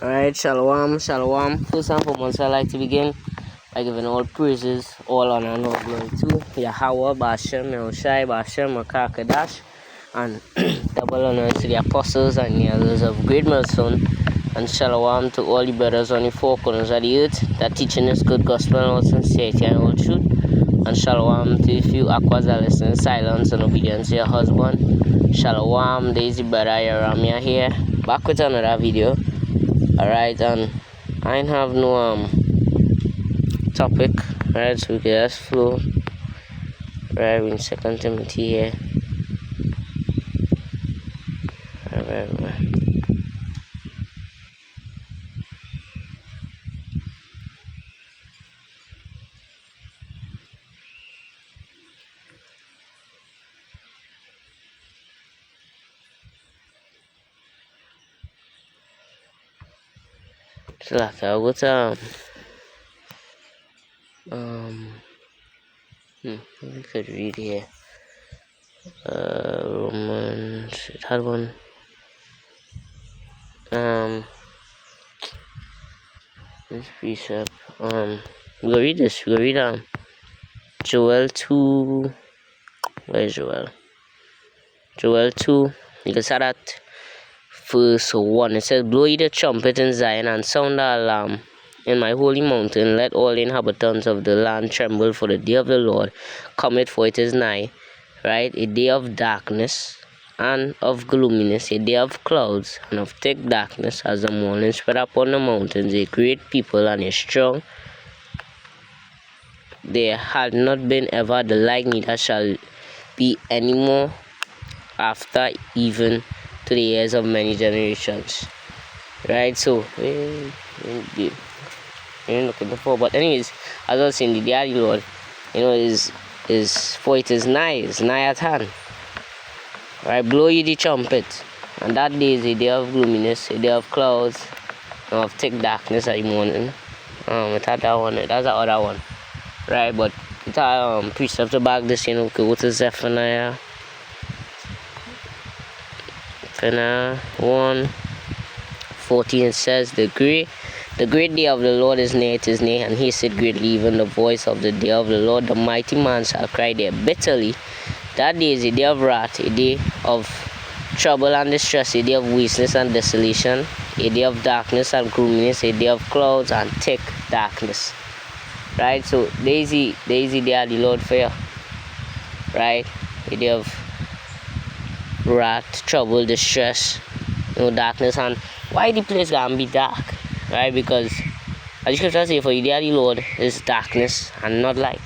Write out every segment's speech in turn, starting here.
Alright, shalom, shalom. First and foremost, I'd like to begin by giving all praises, all honor, and all glory to Yahweh, Bashem, Yahushai, Bashem, Makakadash, and double honors to the apostles and the elders of Great Millstone, and shalom to all the brothers on the four corners of the earth that teaching this good gospel and all sincerity and all truth, and shalom to a few aquas that listen in silence and obedience to your husband. Shalom, Daisy brother Yaramia here, back with another video. Alright, and I ain't have no topic, right? So we can just flow right in 2 Timothy here. Right. So like I'll go to we could read here. Romans, it had one. This precept. We go read this. We go read Joel 2. Where is Joel? Joel 2. You can start at verse 1. It says, "Blow ye the trumpet in Zion, and sound the alarm in my holy mountain. Let all the inhabitants of the land tremble, for the day of the Lord cometh, for it is nigh." Right? A day of darkness and of gloominess, a day of clouds and of thick darkness, as the morning spread upon the mountains. A great people and a strong. There had not been ever the like, neither shall be any more after, even to the years of many generations. Right? So we're looking for, but anyways, as I was saying, the day of the Lord, is for it is nigh, at hand. Right? Blow ye the trumpet, and that day is a day of gloominess, a day of clouds, and of thick darkness at the morning. It had that one, that's the other one. Right? But it had precept to back this, go to Zephaniah 1:14. It says, the great day of the Lord is near, it is near, and he said greatly, even the voice of the day of the Lord. The mighty man shall cry there bitterly. That day is a day of wrath, a day of trouble and distress, a day of wasteness and desolation, a day of darkness and gloominess, a day of clouds and thick darkness. Right? So there is the day of the Lord for you. Right? A day of wrath, trouble, distress, darkness. And why the place gonna be dark? Right? Because as the scripture says, for the day of the Lord is darkness and not light.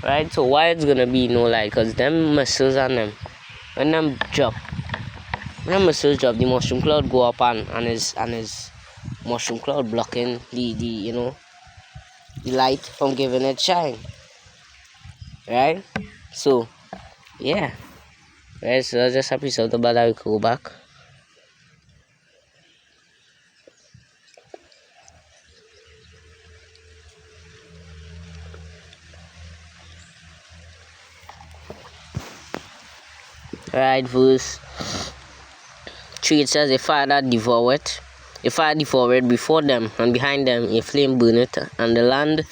Right? So why it's gonna be no light? Because them missiles and them, when them missiles drop, the mushroom cloud go up and his mushroom cloud blocking the light from giving it shine. Right? So yeah. Right, so that's just a piece of the bad that we go back. Right, verse 3, it says, a fire devoured before them, and behind them a flame burneth, and the land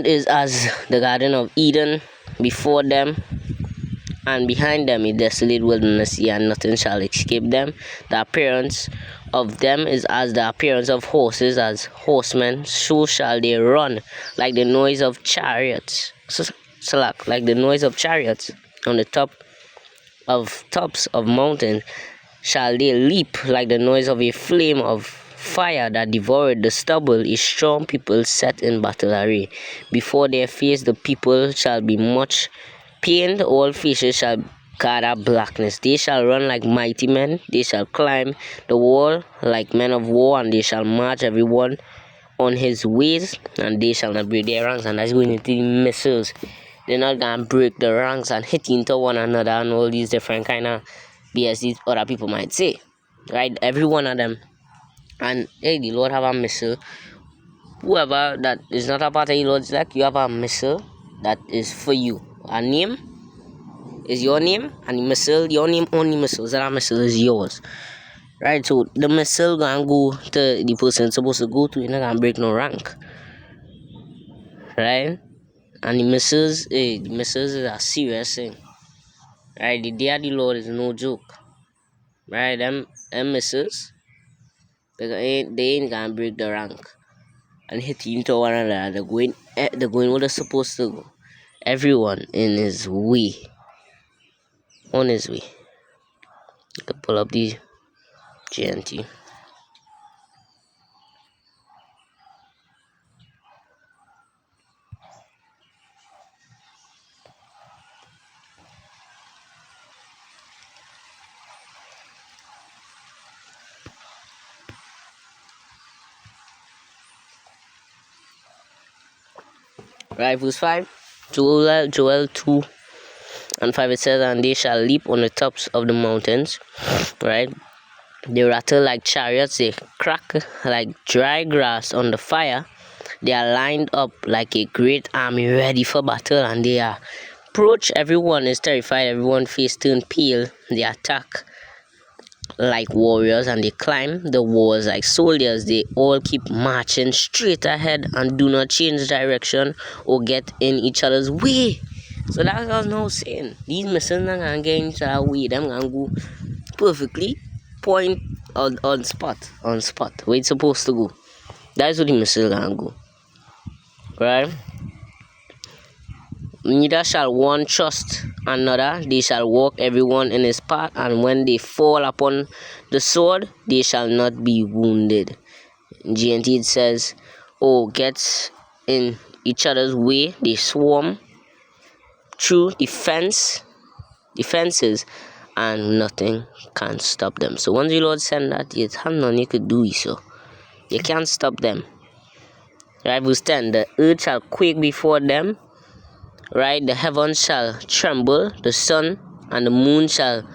is as the garden of Eden before them, and behind them a desolate wilderness, and nothing shall escape them. The appearance of them is as the appearance of horses, as horsemen, so shall they run, like the noise of chariots. Like the noise of chariots on the tops of mountains shall they leap, like the noise of a flame of fire that devoured the stubble. A strong people set in battle array. Before their face the people shall be much pained, all faces shall gather blackness. They shall run like mighty men, they shall climb the wall like men of war, and they shall march everyone on his ways, and they shall not break their ranks. And that's going into the missiles. They're not gonna break the ranks and hit into one another and all these different kind of BS these other people might say. Right? Every one of them. And hey, the Lord have a missile. Whoever that is not a part of the Lord's like, you have a missile that is for you. A name is your name, and the missile, your name only missile. That missile is yours. Right, so the missile gonna go to the person supposed to go to, you know, gonna break no rank. Right? And the missiles is a serious thing. Right? The day of the Lord is no joke. Right? Them missiles, they ain't gonna break the rank and hit into one another. They're going where they're supposed to go. Everyone in his way. On his way. You can pull up the GNT. Right, verse 5. Joel 2 and 5, it says, and they shall leap on the tops of the mountains. Right? They rattle like chariots, they crack like dry grass on the fire. They are lined up like a great army ready for battle, and they are approach. Everyone is terrified, everyone face turn pale. They attack like warriors and they climb the walls like soldiers. They all keep marching straight ahead and do not change direction or get in each other's way. So that's what I was now saying. These missiles are gonna get in each other's way. Them gonna go perfectly point on spot where it's supposed to go. That's what the missile gonna go. Right? Neither shall one trust another, they shall walk everyone in his path, and when they fall upon the sword, they shall not be wounded. In GNT it says, oh, gets in each other's way, they swarm through defenses, and nothing can stop them. So once the Lord send that, you have nothing you could do so. You can't stop them. Right, verse 10, the earth shall quake before them. Right, the heavens shall tremble, the sun and the moon shall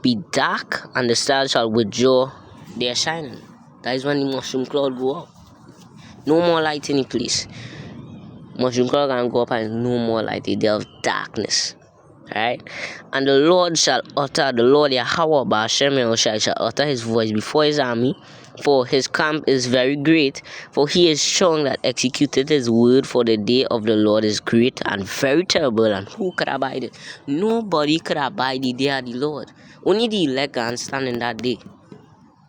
be dark, and the stars shall withdraw their shining. That is when the mushroom cloud go up. No more light in the place. Mushroom cloud can go up and no more light. They have darkness. Right? And the Lord shall utter, the Lord Yahweh Ba'ashem Yahushai shall utter his voice before his army, for his camp is very great, for he is strong that executed his word, for the day of the Lord is great and very terrible, and who could abide it? Nobody could abide the day of the Lord. Only the elect can stand in that day.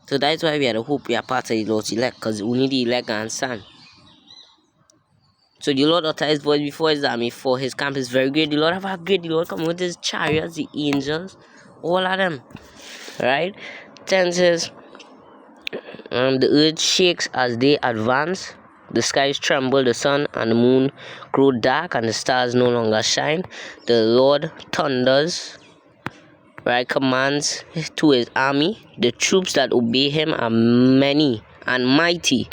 So that's why we had a hope we are part of the Lord's elect, because only the elect can stand. So the Lord uttered his voice before his army, for his camp is very great. The Lord have a great, the Lord come with his chariots, the angels, all of them. Right? 10 says, the earth shakes as they advance, the skies tremble, the sun and the moon grow dark, and the stars no longer shine. The Lord thunders, right, commands to his army. The troops that obey him are many and mighty.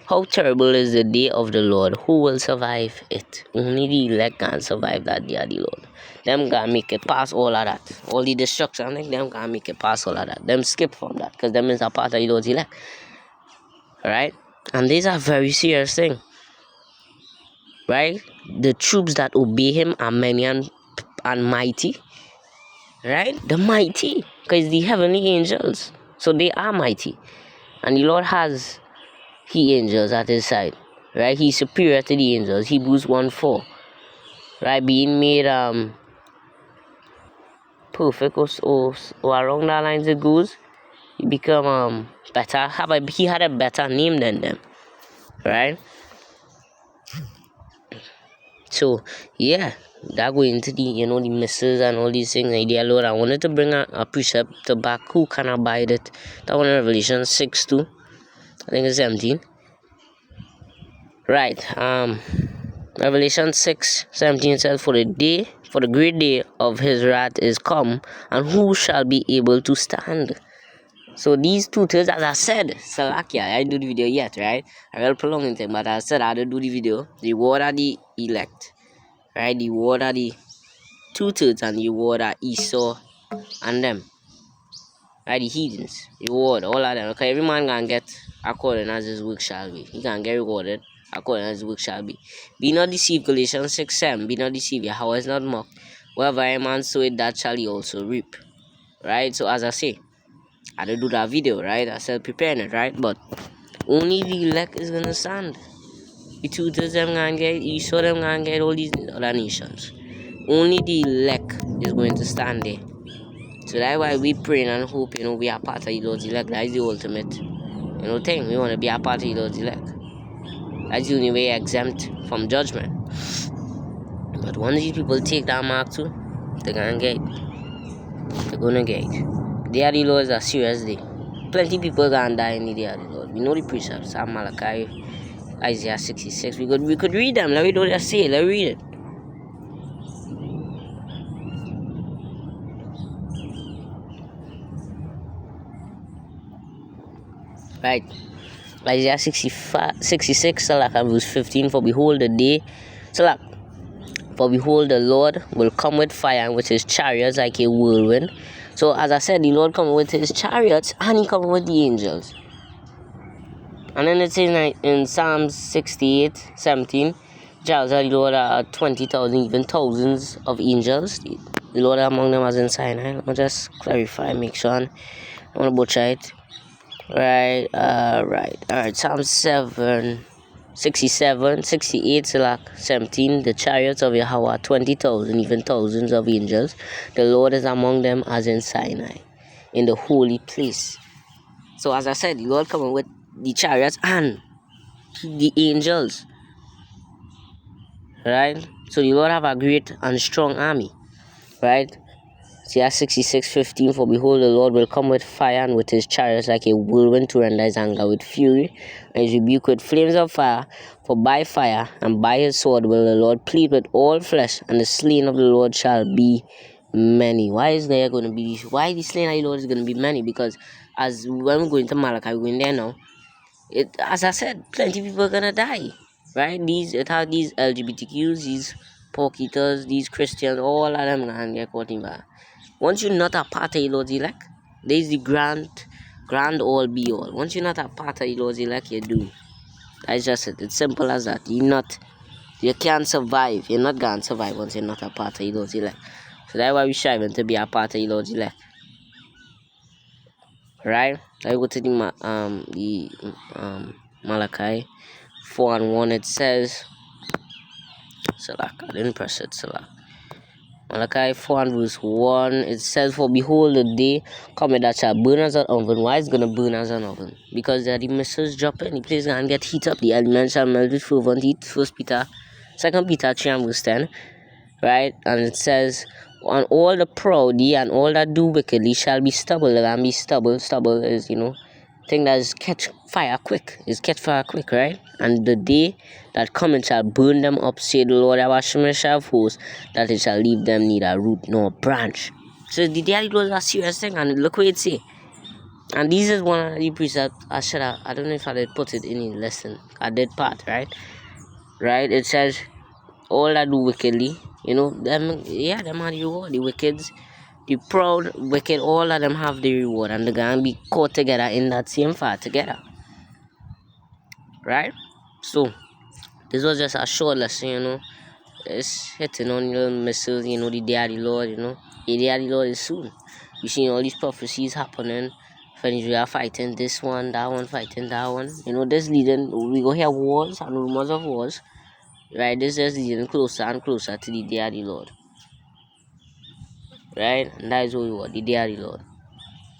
How terrible is the day of the Lord? Who will survive it? Only the elect can survive that day of the Lord. Them can make it past all of that. All the destruction, like them can make it past all of that. Them skip from that, because them is a part of the Lord's elect. Right? And these are very serious thing. Right? The troops that obey him are many and mighty. Right? The mighty. Because the heavenly angels. So they are mighty. And the Lord has angels at his side, right? He's superior to the angels. Hebrews 1:4, right? Being made perfect or around that lines it goes. He become better. He had a better name than them, right? So yeah, that go into the the missiles and all these things. Idea Lord, I wanted to bring a precept to back who can abide it. That one in Revelation 6:2, I think it's 17. Right, Revelation 6:17 says, for the great day of his wrath is come, and who shall be able to stand? So these 2/3, as I said, Salakia, I didn't do the video yet, right? I will prolong it, but I said I did do the video. The word are the elect, right? The word are the 2/3, and the word are Esau and them, right? The heathens, the word, all of them. Okay, every man can get according as his work shall be. He can get rewarded according as his work shall be. Be not deceived, Galatians 6:7. Be not deceived, Yahweh is not mocked. Wherever a man soweth, that shall he also reap. Right? So as I say, I did do that video, right? I said preparing it, right? But only the elect is gonna stand. The tutors them gonna get, you saw them gonna get all these other nations. Only the elect is going to stand there. So that's why we praying and hope, we are part of the Lord's elect. That is the ultimate, thing. We want to be a part of the Lord's elect. That's the only way exempt from judgment. But once these people take that mark too, they're gonna get it. They're gonna get it. The other laws are serious day. Plenty people gonna die in the other Lord. We know the precepts. Psalm Malachi, Isaiah 66. We could read them. Let me know what they say. Let's read it. Right. Isaiah 66, and verse 15. For behold the day, for behold the Lord will come with fire and with his chariots like a whirlwind. So as I said, the Lord coming with his chariots and he coming with the angels. And then it says in Psalm 68:17, Charles the Lord are 20,000, even thousands of angels. The Lord among them as in Sinai. Let me just clarify, make sure I don't want to butcher it. Right. Alright. Psalm 68:17. The chariots of Yahweh 20,000, even thousands of angels. The Lord is among them as in Sinai, in the holy place. So as I said, the Lord coming with the chariots and the angels. Right? So the Lord have a great and strong army. Right? Isaiah 66:15. For behold the Lord will come with fire and with his chariots like a whirlwind to render his anger with fury and his rebuke with flames of fire. For by fire and by his sword will the Lord plead with all flesh, and the slain of the Lord shall be many. Why is there going to be, why the slain of the Lord is going to be many? Because as when we go into Malachi, we're going there now, as I said, plenty of people are going to die. Right? It has these LGBTQs, these pork eaters, these Christians, all of them going to get caught in that. Once you're not a part of the Lord's elect, there's the grand all be all. Once you're not a part of the Lord's elect, you're doomed. That's just it. It's simple as that. You can't survive. You're not going to survive once you're not a part of the Lord's elect. So that's why we're striving to be a part of the Lord's elect. Right? I go to the Malachi 4:1. It says, select. I didn't press it. Select. Malachi 4:1, it says, for behold the day coming that shall burn as an oven. Why is it gonna burn as an oven? Because there are the missiles dropping, the place gonna get heat up, the elements shall melt with fervent heat. 2 Peter 3:10. Right? And it says, and all the proud and all that do wickedly shall be stubble. They're gonna be stubble. Stubble is, thing that is catch fire quick, right? And the day that coming shall burn them up, say the Lord of Hashem hosts, that it shall leave them neither root nor branch. So the day was a serious thing, and look what it say. And this is one of the precepts I don't know if I did put it in the lesson. I did part, right? Right? It says, all that do wickedly, them are the reward, the wickeds. The proud, wicked, all of them have the reward, and they're gonna be caught together in that same fire together. Right? So, this was just a short lesson, It's hitting on your missiles, the day of the Lord, The day of the Lord is soon. You're seeing all these prophecies happening. Venezuela fighting this one, that one fighting that one. This leading, we go hear wars and rumors of wars. Right? This is leading closer and closer to the day of the Lord. Right? And that is what we want, the day of the Lord.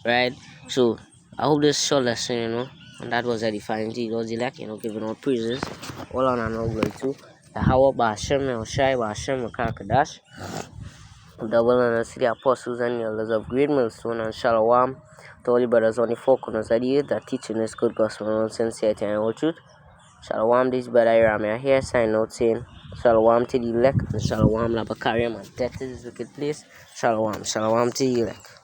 Right? So I hope this short lesson, and that was edifying to the Lord's elect, giving all praises, all honor and all glory to Yahweh, Ba'ashem, Elshai, Ba'ashem, Makakadash, double honor to the apostles and elders of Great Millstone, and Shalom to all the brothers on the four corners of the earth that teaching this good gospel and sincerity and all truth. Shalom, this brother Iramia here, sign out saying Shalom to the elect, and Shalom Labakariam, and death is wicked place. Shalom to the elect.